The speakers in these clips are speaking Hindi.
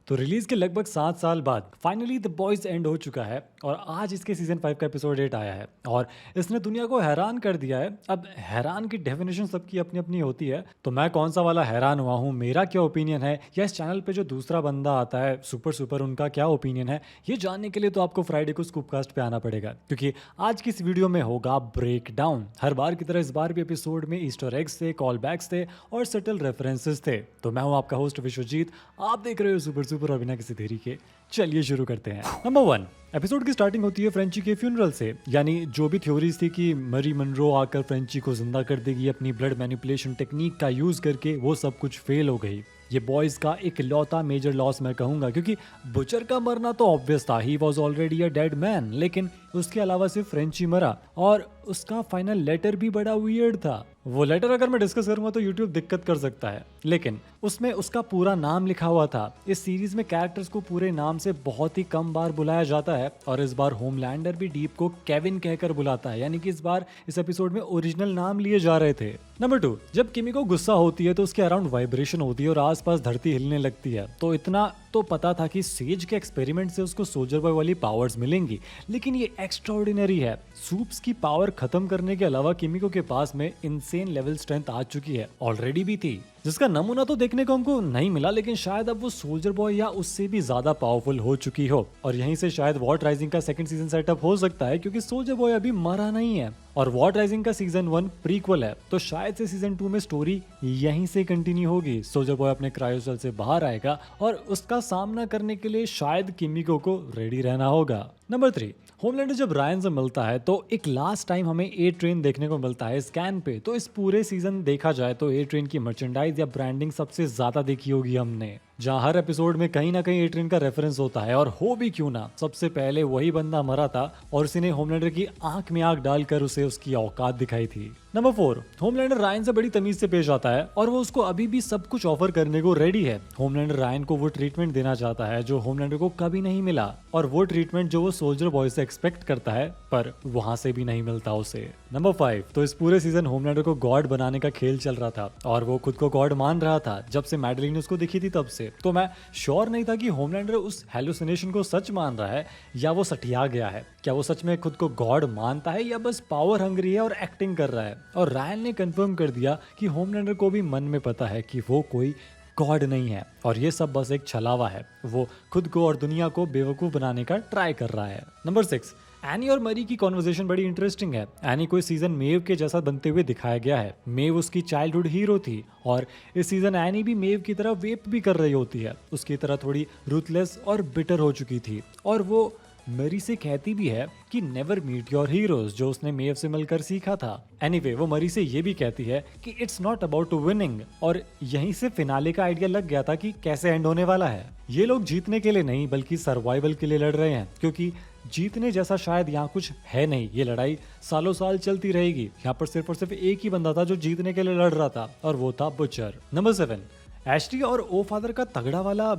तो रिलीज के लगभग 7 साल बाद फाइनली द बॉयज एंड हो चुका है और आज इसके सीजन 5 का एपिसोड 8 आया है और इसने दुनिया को हैरान कर दिया है। अब हैरान की डेफिनेशन सबकी अपनी अपनी होती है, तो मैं कौन सा वाला हैरान हुआ हूँ, मेरा क्या ओपिनियन है, या इस चैनल पे जो दूसरा बंदा आता है सुपर सुपर उनका क्या ओपिनियन है, ये जानने के लिए तो आपको फ्राइडे को स्कूपकास्ट पे आना पड़ेगा, क्योंकि आज की इस वीडियो में होगा ब्रेक डाउन। हर बार की तरह इस बार भी एपिसोड में ईस्टर एग्स थे, कॉल बैक्स थे और सटल रेफरेंसेस थे। तो मैं हूँ आपका होस्ट विश्वजीत, आप देख रहे हो सुपर सुपर और बिना किसी देरी के चलिए शुरू करते हैं। नंबर 1, एपिसोड की स्टार्टिंग होती है फ्रेंची के फ्यूनरल से, यानी जो भी थ्योरीज थी कि मरी मनरो आकर फ्रेंची को जिंदा कर देगी अपनी ब्लड मैनिपुलेशन टेक्निक का यूज करके, वो सब कुछ फेल हो गई। ये बॉयज का एक लौता मेजर लॉस मैं कहूंगा, क्योंकि बुचर का मरना तो ऑब्वियस था, he was already a dead man, लेकिन उसके अलावा सिर्फ फ्रेंची मरा और उसका फाइनल लेटर भी बड़ा वियर्ड था। वो लेटर अगर मैं डिस्कस करूंगा तो यूट्यूब दिक्कत कर सकता है, लेकिन उसमें उसका पूरा नाम लिखा हुआ था। इस सीरीज में कैरेक्टर्स को पूरे नाम से बहुत ही कम बार बुलाया जाता है और इस बार होमलैंडर भी डीप को केविन कहकर बुलाता है, यानी कि इस बार इस एपिसोड में ओरिजिनल नाम लिए जा रहे थे। नंबर 2, जब किमी को गुस्सा होती है तो उसके अराउंड वाइब्रेशन होती है और आसपास धरती हिलने लगती है, तो इतना तो पता था कि सेज के एक्सपेरिमेंट से उसको सोल्जर बॉय वाली पावर्स मिलेंगी, लेकिन ये एक्स्ट्राऑर्डिनरी है। सूप्स की पावर खत्म करने के अलावा किमिको के पास में इनसेन लेवल स्ट्रेंथ आ चुकी है, ऑलरेडी भी थी, जिसका नमूना तो देखने को हमको नहीं मिला, लेकिन शायद अब वो सोल्जर बॉय या उससे भी ज्यादा पावरफुल हो चुकी हो और यहीं से शायद वॉट राइजिंग का सेकंड सीजन सेटअप हो सकता है, क्योंकि सोल्जर बॉय अभी मरा नहीं है और वॉट राइजिंग का सीजन 1 प्रीक्वल है, तो शायद से सीजन 2 में स्टोरी यहीं से कंटिन्यू होगी। सोल्जर बॉय अपने क्रायोसेल से बाहर आएगा और उसका सामना करने के लिए शायद किमिको को रेडी रहना होगा। नंबर 3, होमलैंडर जब रायन से मिलता है तो एक लास्ट टाइम हमें ए ट्रेन देखने को मिलता है स्कैन पे। तो इस पूरे सीजन देखा जाए तो ए ट्रेन की मर्चेंडाइज या ब्रांडिंग सबसे ज्यादा देखी होगी हमने, जहां हर एपिसोड में कहीं ना कहीं ए ट्रेन का रेफरेंस होता है। और हो भी क्यों ना, सबसे पहले वही बंदा मरा था और उसी ने होमलैंडर की आंख में आंख डालकर उसे उसकी औकात दिखाई थी। नंबर 4, होमलैंडर रायन से बड़ी तमीज से पेश आता है और वो उसको अभी भी सब कुछ ऑफर करने को रेडी है। होमलैंडर रायन को वो ट्रीटमेंट देना चाहता है जो होमलैंडर को कभी नहीं मिला, और वो ट्रीटमेंट जो वो सोल्जर बॉय से एक्सपेक्ट करता है, पर वहां से भी नहीं मिलता उसे। नंबर 5, तो इस पूरे सीजन होमलैंडर को गॉड बनाने का खेल चल रहा था और वो खुद को गॉड मान रहा था जब से मैडलिन ने उसको दिखी थी तब से। तो मैं श्योर नहीं था कि होमलैंडर उस हेलुसिनेशन को सच मान रहा है या वो सठिया गया है। क्या वो सच में खुद को गॉड मानता है या बस पावर हंग्री है और एक्टिंग कर रहा है? और रायन ने कंफर्म कर दिया कि होमलैंडर को भी मन में पता है कि वो कोई गॉड नहीं है और ये सब बस एक छलावा है। वो खुद को और दुनिया को बेवकूफ बनाने का ट्राई कर रहा है। नंबर 6, एनी और मरी की कॉन्वर्सेशन बड़ी इंटरेस्टिंग है। एनी को इस सीजन मेव के जैसा बनते हुए दिखाया गया है। मेव उसकी चाइल्डहुड हीरो थी और इस सीजन एनी भी मेव की तरह वेप भी कर रही होती है, उसकी तरह थोड़ी रूथलेस और बिटर हो चुकी थी। और वो मरी से कहती भी है कि नेवर मीट योर हीरोज, जो उसने मेव से मिलकर सीखा था। एनीवे, वो मरी से ये भी कहती है कि it's not about to winning, और यहीं से फिनाले का आइडिया लग गया था कि कैसे एंड होने वाला है। ये लोग जीतने के लिए नहीं बल्कि सर्वाइवल के लिए लड़ रहे हैं, क्योंकि जीतने जैसा शायद यहाँ कुछ है नहीं। ये लड़ाई सालों साल चलती रहेगी। यहाँ पर सिर्फ और सिर्फ एक ही बंदा था जो जीतने के लिए लड़ रहा था और वो था बुचर। नंबर 7, एशली और ओ फादर का तगड़ा वाला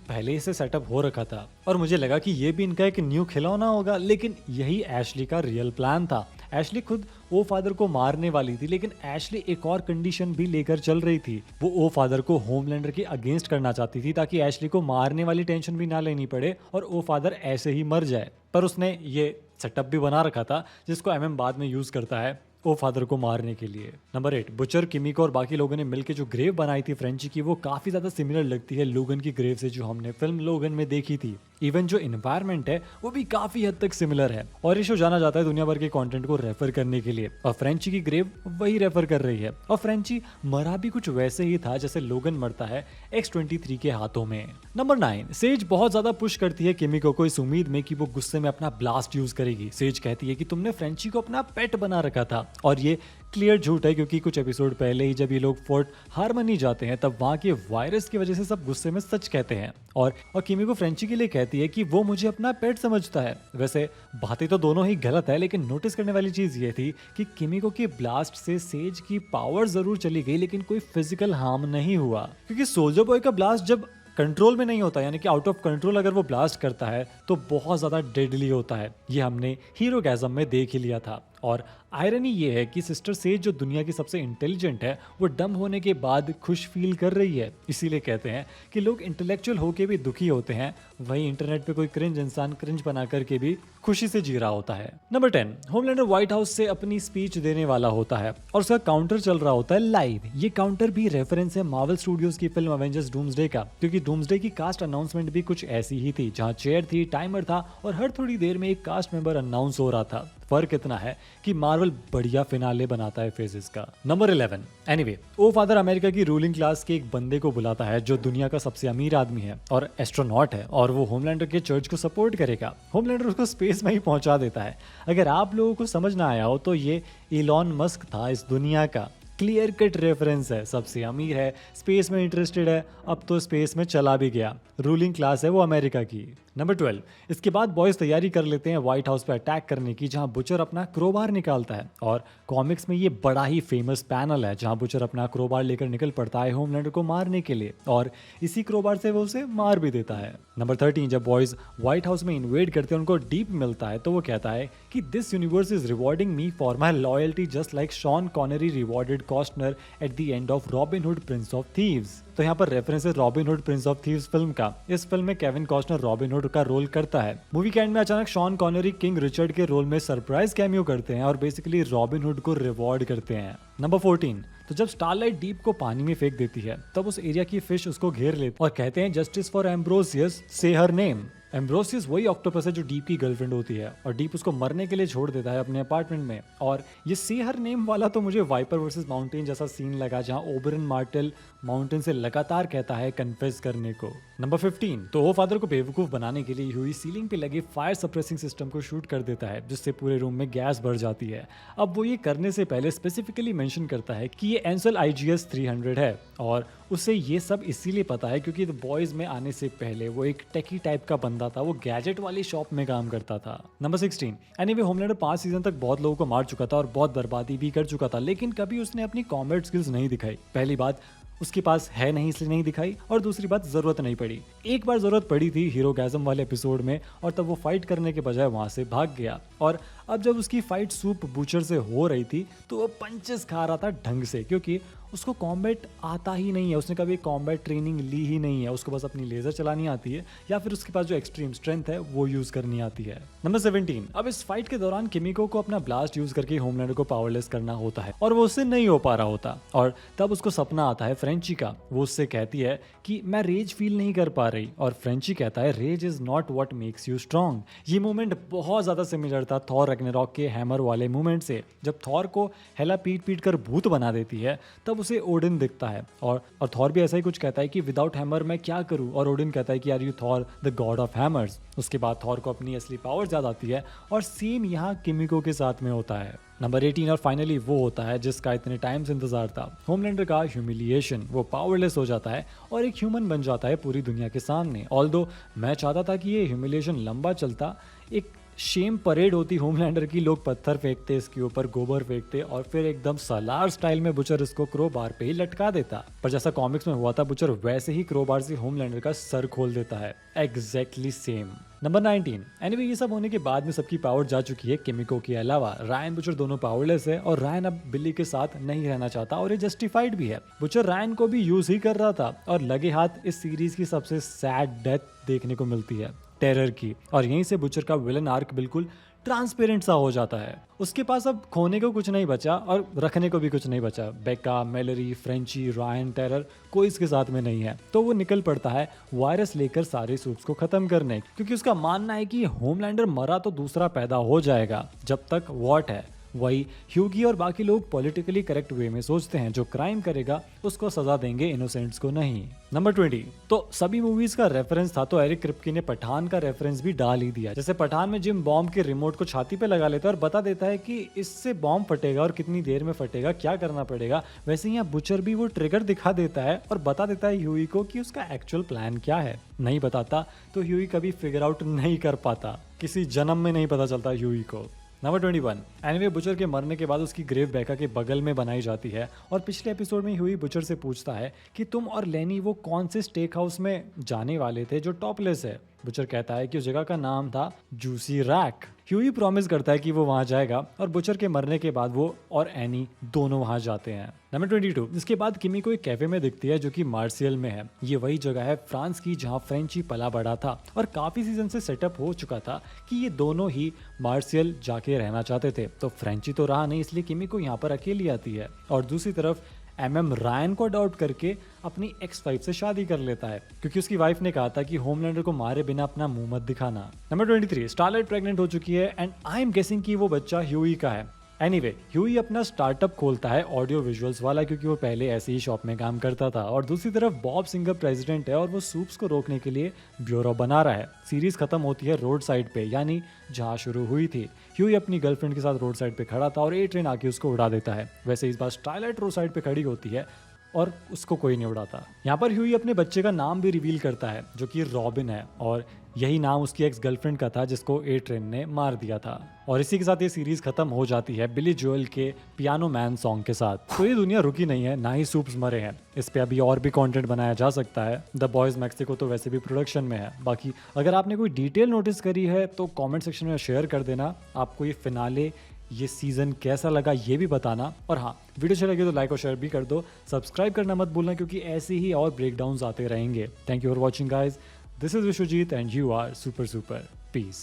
पहले से सेटअप हो रखा था और मुझे लगा कि ये भी इनका एक न्यू खिलौना होगा, लेकिन यही एशली का रियल प्लान था। एशली खुद ओ फादर को मारने वाली थी, लेकिन एशली एक और कंडीशन भी लेकर चल रही थी। वो ओ फादर को होमलैंडर के अगेंस्ट करना चाहती थी ताकि एशली को मारने वाली टेंशन भी ना लेनी पड़े और ओ फादर ऐसे ही मर जाए। पर उसने ये सेटअप भी बना रखा था जिसको एमएम बाद में यूज करता है ओ फादर को मारने के लिए। नंबर 8, बुचर, किमिको और बाकी लोगों ने मिलकर जो ग्रेव बनाई थी फ्रेंची की, वो काफी ज्यादा सिमिलर लगती है लोगन की ग्रेव से जो हमने फिल्म लोगन में देखी थी। इवन जो इन्वायरमेंट है वो भी काफी हद तक सिमिलर है और ये शो जाना जाता है दुनिया भर के कंटेंट को रेफर करने के लिए, और फ्रेंची की ग्रेव वही रेफर कर रही है। और फ्रेंची मरा भी कुछ वैसे ही था जैसे लोगन मरता है X-23 के हाथों में। नंबर 9, सेज बहुत ज्यादा पुश करती है किमिको को इस उम्मीद में कि वो गुस्से में अपना ब्लास्ट यूज करेगी। सेज कहती है कि तुमने फ्रेंची को अपना पेट बना रखा था, और ये क्लियर झूठ है, क्योंकि कुछ एपिसोड पहले ही जब ये लोग फोर्ट हार्मनी जाते हैं तब वहां के वायरस की वजह से सब गुस्से में सच कहते हैं और किमिको फ्रेंची के लिए कहती है कि वो मुझे अपना पेट समझता है। वैसे बातें तो दोनों ही गलत है, लेकिन नोटिस करने वाली चीज ये थी कि किमिको के ब्लास्ट से सेज की पावर जरूर चली गई, लेकिन कोई फिजिकल हार्म नहीं हुआ, क्योंकि सोल्जर बॉय का ब्लास्ट जब कंट्रोल में नहीं होता, यानी कि आउट ऑफ कंट्रोल अगर वो ब्लास्ट करता है तो बहुत ज्यादा डेडली होता है। ये हमने हीरो गैज़म में देख ही लिया था। और आयरनी ये है कि सिस्टर सेज जो दुनिया की सबसे इंटेलिजेंट है वो डम होने के बाद खुश फील कर रही है। इसीलिए कहते हैं कि लोग इंटेलेक्चुअल होके भी दुखी होते हैं, वहीं इंटरनेट पे कोई क्रिंज इंसान क्रिंज बना करके भी खुशी से जी रहा होता है। नंबर 10, होमलैंडर व्हाइट हाउस से अपनी स्पीच देने वाला होता है और उसका काउंटर चल रहा होता है लाइव। ये काउंटर भी रेफरेंस है मार्वल स्टूडियोज की फिल्म एवेंजर्स डूम्सडे का, क्योंकि डूम्सडे की कास्ट अनाउंसमेंट भी कुछ ऐसी ही थी, जहां चेयर थी, टाइमर था और हर थोड़ी देर में एक कास्ट मेंबर अनाउंस हो रहा था। फर्क इतना है कि मार्वल बढ़िया फिनाले बनाता है फेजेस का। नंबर 11, एनीवे ओ फादर अमेरिका की रूलिंग क्लास के एक बंदे को बुलाता है जो दुनिया का सबसे अमीर आदमी है और एस्ट्रोनॉट है, और वो होमलैंडर के चर्च को सपोर्ट करेगा। होमलैंडर उसको स्पेस में ही पहुंचा देता है। अगर आप लोगों को समझ ना आया हो तो ये इलॉन मस्क था इस दुनिया का। क्लियर कट रेफरेंस है, सबसे अमीर है, स्पेस में इंटरेस्टेड है, अब तो स्पेस में चला भी गया। रूलिंग क्लास है वो अमेरिका की। नंबर 12, इसके बाद बॉयज तैयारी कर लेते हैं व्हाइट हाउस पे अटैक करने की, जहां बुचर अपना क्रोबार निकालता है। और कॉमिक्स में ये बड़ा ही फेमस पैनल है जहां बुचर अपना क्रोबार लेकर निकल पड़ता है होमलैंडर को मारने के लिए, और इसी क्रोबार से वो उसे मार भी देता है। नंबर 13, जब बॉयज व्हाइट हाउस में इन्वेड करते हैं, उनको डीप मिलता है, तो वो कहता है कि this universe is rewarding me for my loyalty just like Sean Connery rewarded Costner at the end of Robin Hood Prince of Thieves. तो यहाँ पर रेफरेंस है Robin Hood Prince of Thieves film का। इस फिल्म में केविन कॉस्टनर रॉबिन हुड का रोल करता है। मूवी के एंड में अचानक शॉन कॉनेरी किंग रिचर्ड के रोल में सरप्राइज कैमियो करते हैं और बेसिकली रॉबिन हुड को रिवॉर्ड करते हैं। नंबर 14, तो जब स्टारलाइट डीप को पानी में फेंक देती है तब उस एरिया की फिश उसको घेर लेती और कहते हैं जस्टिस फॉर एम्ब्रोसियस, से हर नेम। एम्ब्रोसियस वही ऑक्टोपस है जो डीप की गर्लफ्रेंड होती है और डीप उसको मरने के लिए छोड़ देता है अपने अपार्टमेंट में। और ये सी हर नेम वाला तो मुझे वाइपर वर्सेस माउंटेन जैसा सीन लगा, जहां ओबरन मार्टेल माउंटेन से लगातार कहता है कन्फेस करने को। नंबर 15, तो वो फादर को बेवकूफ बनाने के लिए हुई सीलिंग पे लगे फायर सप्रेसिंग सिस्टम को शूट कर देता है, जिससे पूरे रूम में गैस भर जाती है। अब वो ये करने से पहले स्पेसिफिकली मेंशन करता है कि ये एंसल IGS 300 है, और उसे ये सब इसीलिए पता है क्योंकि द बॉयज में आने से पहले वो एक टेकी टाइप का बंदा था, वो गैजेट वाली शॉप में काम करता था। नंबर 16, एनीवे होमलैंडर 5 सीजन तक बहुत लोगों को मार चुका था और बहुत बर्बादी भी कर चुका था, लेकिन कभी उसने अपनी कॉम्बैट स्किल्स नहीं दिखाई। पहली बात, उसके पास है नहीं इसलिए नहीं दिखाई, और दूसरी बात जरूरत नहीं पड़ी। एक बार जरूरत पड़ी थी हीरोगैज़म वाले एपिसोड में, और तब वो फाइट करने के बजाय वहां से भाग गया। और अब जब उसकी फाइट सूप बूचर से हो रही थी तो वो पंचेस खा रहा था ढंग से, क्योंकि उसको कॉम्बैट आता ही नहीं है, उसने कभी कॉम्बैट ट्रेनिंग ली ही नहीं है। उसको बस अपनी लेजर चलानी आती है या फिर उसके पास जो एक्सट्रीम स्ट्रेंथ है वो यूज करनी आती है। नंबर 17, अब इस फाइट के दौरान किमिको को अपना ब्लास्ट यूज करके होमलैंडर को पावरलेस करना होता है और वो उससे नहीं हो पा रहा होता, और तब उसको सपना आता है फ्रेंची का। वो उससे कहती है कि मैं रेज फील नहीं कर पा रही, और फ्रेंची कहता है rage is not what makes you strong. ये मोमेंट बहुत ज्यादा सिमिलर था थॉर रैग्नारॉक के हैमर वाले मोमेंट से। जब थॉर को हेला पीट पीट कर भूत बना देती है तब उसे ओडिन दिखता है, और थॉर भी ऐसा ही कुछ कहता है कि विदाउट हैमर मैं क्या करूं, और ओडिन कहता है कि are you Thor the god of hammers. उसके बाद थॉर को अपनी असली पावर याद आती है, और सेम यहाँ किमिको के साथ में होता है। नंबर 18, और फाइनली वो होता है जिसका इतने टाइम से इंतजार था, होमलैंडर का ह्यूमिलिएशन। वो पावरलेस हो जाता है और एक ह्यूमन बन जाता है पूरी दुनिया के सामने। ऑल्दो मैं चाहता था कि ये ह्यूमिलिएशन लंबा चलता, एक शेम परेड होती होमलैंडर की, लोग पत्थर फेंकते, इसके ऊपर गोबर फेंकते, और फिर एकदम सलार स्टाइल में बुचर इसको क्रोबार पे ही लटका देता। पर जैसा कॉमिक्स में हुआ था, बुचर वैसे ही क्रोबार से होमलैंडर का सर खोल देता है, एग्जैक्टली सेम। नंबर 19, एनीवे ये सब होने के बाद में सबकी पावर जा चुकी है किमिको के अलावा। रायन बुचर दोनों पावरलेस है, और रायन अब बिल्ली के साथ नहीं रहना चाहता, और ये जस्टिफाइड भी है। बुचर रायन को भी यूज ही कर रहा था, और लगे हाथ इस सीरीज की सबसे सैड डेथ देखने को मिलती है, टेरर की। और यहीं से बुचर का विलन आर्क बिल्कुल ट्रांसपेरेंट सा हो जाता है। उसके पास अब खोने को कुछ नहीं बचा और रखने को भी कुछ नहीं बचा। बेका, मेलरी, फ्रेंची, रायन, टेरर कोई इसके साथ में नहीं है, तो वो निकल पड़ता है वायरस लेकर सारे सूप्स को खत्म करने, क्योंकि उसका मानना है कि होमलैंडर मरा तो दूसरा पैदा हो जाएगा। जब तक वॉट है, वही ह्यूगी और बाकी लोग पॉलिटिकली करेक्ट वे में सोचते हैं, जो क्राइम करेगा उसको सजा देंगे, इनोसेंट्स को नहीं। नंबर 20, तो सभी मूवीज का रेफरेंस था, तो एरिक क्रिप्की ने पठान का रेफरेंस भी डाल ही दिया। जैसे पठान में जिम बॉम्ब के रिमोट को छाती पे लगा लेता है और बता देता है कि इससे बॉम्ब फटेगा और कितनी देर में फटेगा, क्या करना पड़ेगा। वैसे यहाँ बुचर भी वो ट्रिगर दिखा देता है और बता देता है ह्यूई को कि उसका एक्चुअल प्लान क्या है। नहीं बताता तो ह्यूई कभी फिगर आउट नहीं कर पाता, किसी जन्म में नहीं पता चलता ह्यूई को। नंबर 21, एनीवे बुचर के मरने के बाद उसकी ग्रेव बेका के बगल में बनाई जाती है, और पिछले एपिसोड में ह्यूई बुचर से पूछता है कि तुम और लेनी वो कौन से स्टेक हाउस में जाने वाले थे जो टॉपलेस है। बुचर कहता है कि उस जगह का नाम था जूसी रैक। ह्यूई प्रॉमिस करता है कि वो वहां जाएगा और बुचर के मरने के बाद वो और एनी दोनों वहां जाते हैं। नंबर 22, इसके बाद किमी को एक कैफे में दिखती है जो कि मार्सियल में है। ये वही जगह है फ्रांस की जहां फ्रेंची पला बड़ा था और काफी सीजन से सेटअप हो चुका था कि ये दोनों ही मार्सियल जाके रहना चाहते थे। तो फ्रेंची तो रहा नहीं, इसलिए किमी को यहाँ पर अकेली आती है और दूसरी तरफ एमएम रायन को अडॉप्ट करके अपनी एक्स वाइफ से शादी कर लेता है क्योंकि उसकी वाइफ ने कहा था कि होमलैंडर को मारे बिना अपना मुंह मत दिखाना। नंबर 23, स्टारलाइट प्रेग्नेंट हो चुकी है एंड आई एम गेसिंग कि वो बच्चा ह्यूई का है। एनीवे, ह्यूई अपना स्टार्टअप खोलता है ऑडियो विजुअल्स वाला क्योंकि वो पहले ऐसी ही शॉप में काम करता था और दूसरी तरफ बॉब सिंगर प्रेसिडेंट है और वो सूप्स को रोकने के लिए ब्यूरो बना रहा है। सीरीज खत्म होती है रोड साइड पे, यानी जहाँ शुरू हुई थी। ह्यूई अपनी गर्लफ्रेंड के साथ रोड साइड पे खड़ा था और ए ट्रेन आके उसको उड़ा देता है। वैसे इस बार स्टारलाइट रोड साइड पे खड़ी होती है और उसको कोई नहीं उड़ाता। यहाँ पर ह्यूई अपने बच्चे का नाम भी रिवील करता है जो कि रॉबिन है और यही नाम उसकी एक्स गर्लफ्रेंड का था जिसको ए ट्रेन ने मार दिया था। और इसी के साथ ये सीरीज खत्म हो जाती है बिली जोएल के पियानो मैन सॉन्ग के साथ। तो ये दुनिया रुकी नहीं है, ना ही सूप्स मरे हैं। इस पे अभी और भी कंटेंट बनाया जा सकता है। द बॉयज मैक्सिको तो वैसे भी प्रोडक्शन में है। बाकी अगर आपने कोई डिटेल नोटिस करी है तो कमेंट सेक्शन में शेयर कर देना। आपको ये फिनाले, ये सीजन कैसा लगा ये भी बताना। और हाँ, वीडियो अच्छा लगे तो लाइक और शेयर भी कर दो। सब्सक्राइब करना मत भूलना क्योंकि ऐसे ही और ब्रेकडाउन्स आते रहेंगे। Thank you for watching guys. This is Vishwajeet and you are super super. Piece.